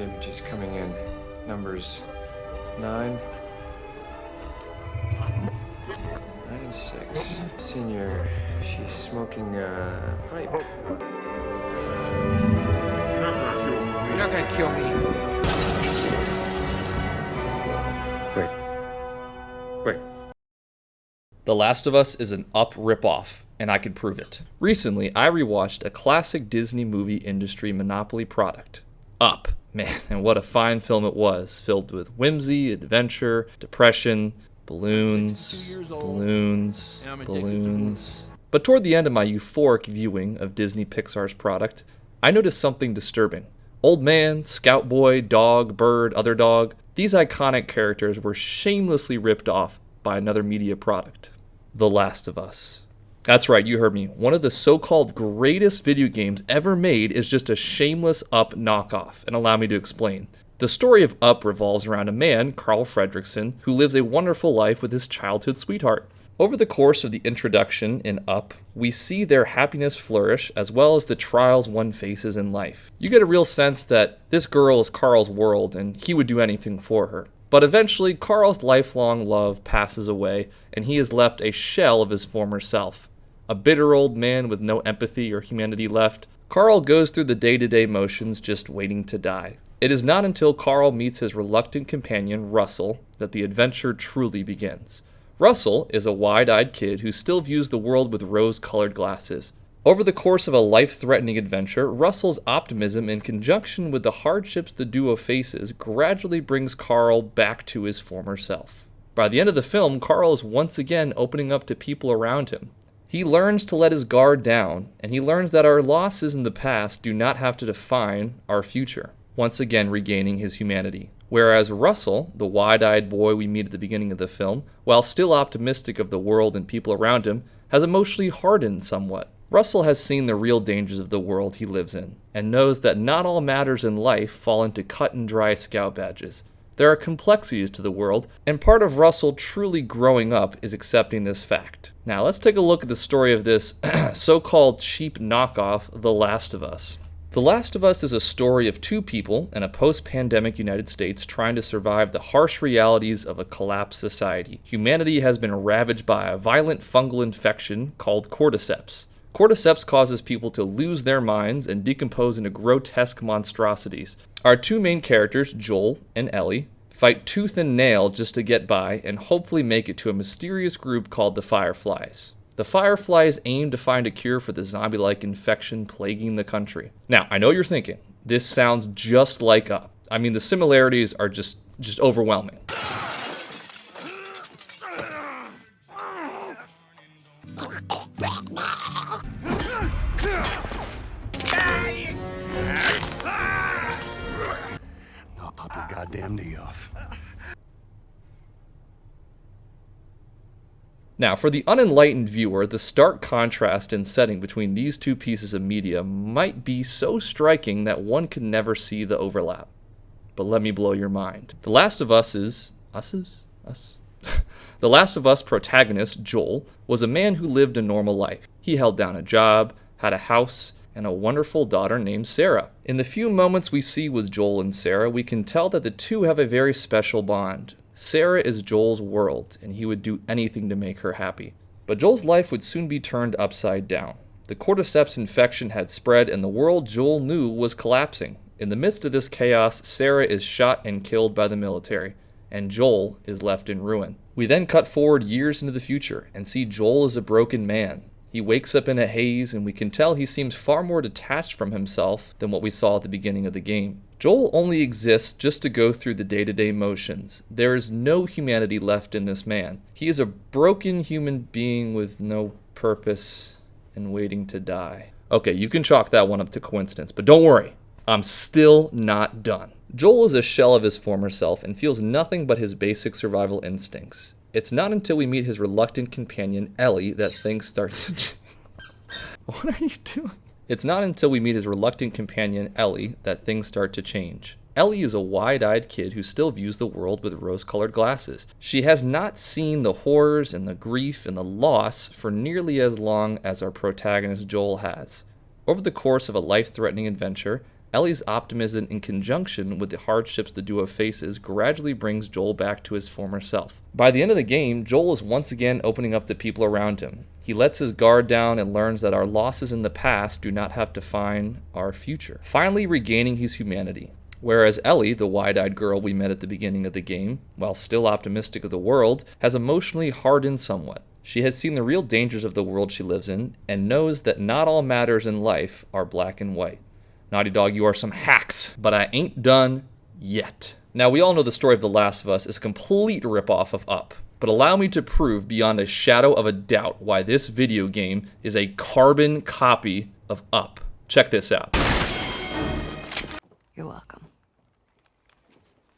Images coming in. Numbers 9 and 6. Senior, she's smoking a pipe. You're not gonna kill me. Wait. The Last of Us is an Up ripoff, and I could prove it. Recently, I rewatched a classic Disney movie industry monopoly product, Up. Man, and what a fine film it was, filled with whimsy, adventure, depression, balloons. But toward the end of my euphoric viewing of Disney Pixar's product, I noticed something disturbing. Old man, scout boy, dog, bird, other dog, these iconic characters were shamelessly ripped off by another media product, The Last of Us. That's right, you heard me. One of the so-called greatest video games ever made is just a shameless Up knockoff, and allow me to explain. The story of Up revolves around a man, Carl Fredricksen, who lives a wonderful life with his childhood sweetheart. Over the course of the introduction in Up, we see their happiness flourish as well as the trials one faces in life. You get a real sense that this girl is Carl's world and he would do anything for her. But eventually, Carl's lifelong love passes away and he is left a shell of his former self. A bitter old man with no empathy or humanity left, Carl goes through the day-to-day motions just waiting to die. It is not until Carl meets his reluctant companion, Russell, that the adventure truly begins. Russell is a wide-eyed kid who still views the world with rose-colored glasses. Over the course of a life-threatening adventure, Russell's optimism in conjunction with the hardships the duo faces gradually brings Carl back to his former self. By the end of the film, Carl is once again opening up to people around him. He learns to let his guard down, and he learns that our losses in the past do not have to define our future, once again regaining his humanity. Whereas Russell, the wide-eyed boy we meet at the beginning of the film, while still optimistic of the world and people around him, has emotionally hardened somewhat. Russell has seen the real dangers of the world he lives in, and knows that not all matters in life fall into cut-and-dry scout badges. There are complexities to the world, and part of Russell truly growing up is accepting this fact. Now let's take a look at the story of this so-called cheap knockoff, The Last of Us. The Last of Us is a story of two people in a post-pandemic United States trying to survive the harsh realities of a collapsed society. Humanity has been ravaged by a violent fungal infection called cordyceps. Cordyceps causes people to lose their minds and decompose into grotesque monstrosities. Our two main characters, Joel and Ellie, fight tooth and nail just to get by and hopefully make it to a mysterious group called the Fireflies. The Fireflies aim to find a cure for the zombie-like infection plaguing the country. Now, I know you're thinking, this sounds just like Up. I mean, the similarities are just overwhelming. I'll pop your goddamn knee off. Now, for the unenlightened viewer, the stark contrast in setting between these two pieces of media might be so striking that one could never see the overlap. But let me blow your mind. The Last of Us The Last of Us protagonist, Joel, was a man who lived a normal life. He held down a job, had a house, and a wonderful daughter named Sarah. In the few moments we see with Joel and Sarah, we can tell that the two have a very special bond. Sarah is Joel's world, and he would do anything to make her happy. But Joel's life would soon be turned upside down. The cordyceps infection had spread, and the world Joel knew was collapsing. In the midst of this chaos, Sarah is shot and killed by the military, and Joel is left in ruin. We then cut forward years into the future, and see Joel as a broken man. He wakes up in a haze, and we can tell he seems far more detached from himself than what we saw at the beginning of the game. Joel only exists just to go through the day-to-day motions. There is no humanity left in this man. He is a broken human being with no purpose and waiting to die. Okay, you can chalk that one up to coincidence, but don't worry, I'm still not done. Joel is a shell of his former self and feels nothing but his basic survival instincts. It's not until we meet his reluctant companion, Ellie, that things start to change. What are you doing? It's not until we meet his reluctant companion, Ellie, that things start to change. Ellie is a wide-eyed kid who still views the world with rose-colored glasses. She has not seen the horrors and the grief and the loss for nearly as long as our protagonist Joel has. Over the course of a life-threatening adventure, Ellie's optimism in conjunction with the hardships the duo faces gradually brings Joel back to his former self. By the end of the game, Joel is once again opening up to people around him. He lets his guard down and learns that our losses in the past do not have to define our future, finally regaining his humanity. Whereas Ellie, the wide-eyed girl we met at the beginning of the game, while still optimistic of the world, has emotionally hardened somewhat. She has seen the real dangers of the world she lives in, and knows that not all matters in life are black and white. Naughty Dog, you are some hacks, but I ain't done yet. Now, we all know the story of The Last of Us is a complete ripoff of Up, but allow me to prove beyond a shadow of a doubt why this video game is a carbon copy of Up. Check this out. You're welcome.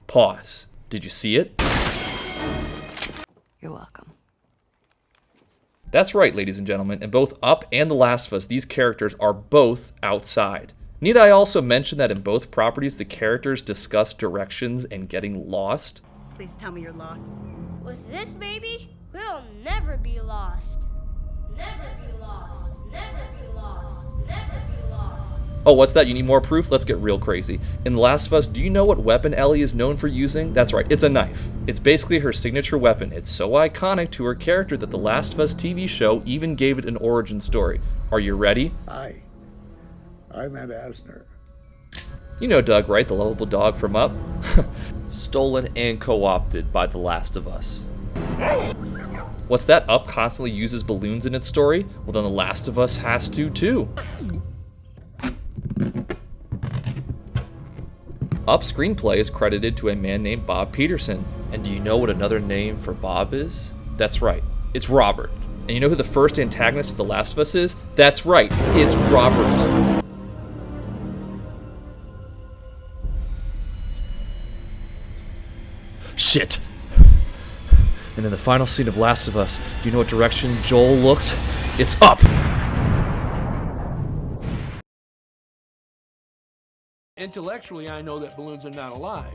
Pause. Did you see it? You're welcome. That's right, ladies and gentlemen. In both Up and The Last of Us, these characters are both outside. Need I also mention that in both properties, the characters discuss directions and getting lost? Please tell me you're lost. With this baby, we'll never be lost. Never be lost. Never be lost. Never be lost. Oh, what's that? You need more proof? Let's get real crazy. In The Last of Us, do you know what weapon Ellie is known for using? That's right, it's a knife. It's basically her signature weapon. It's so iconic to her character that The Last of Us TV show even gave it an origin story. Are you ready? Hi, I'm Ed Asner. You know Doug, right? The lovable dog from Up? Stolen and co-opted by The Last of Us. What's that? Up constantly uses balloons in its story? Well, then The Last of Us has to too. Up screenplay is credited to a man named Bob Peterson. And do you know what another name for Bob is? That's right, it's Robert. And you know who the first antagonist of The Last of Us is? That's right, it's Robert. Shit. And in the final scene of Last of Us, do you know what direction Joel looks? It's up! Intellectually, I know that balloons are not alive.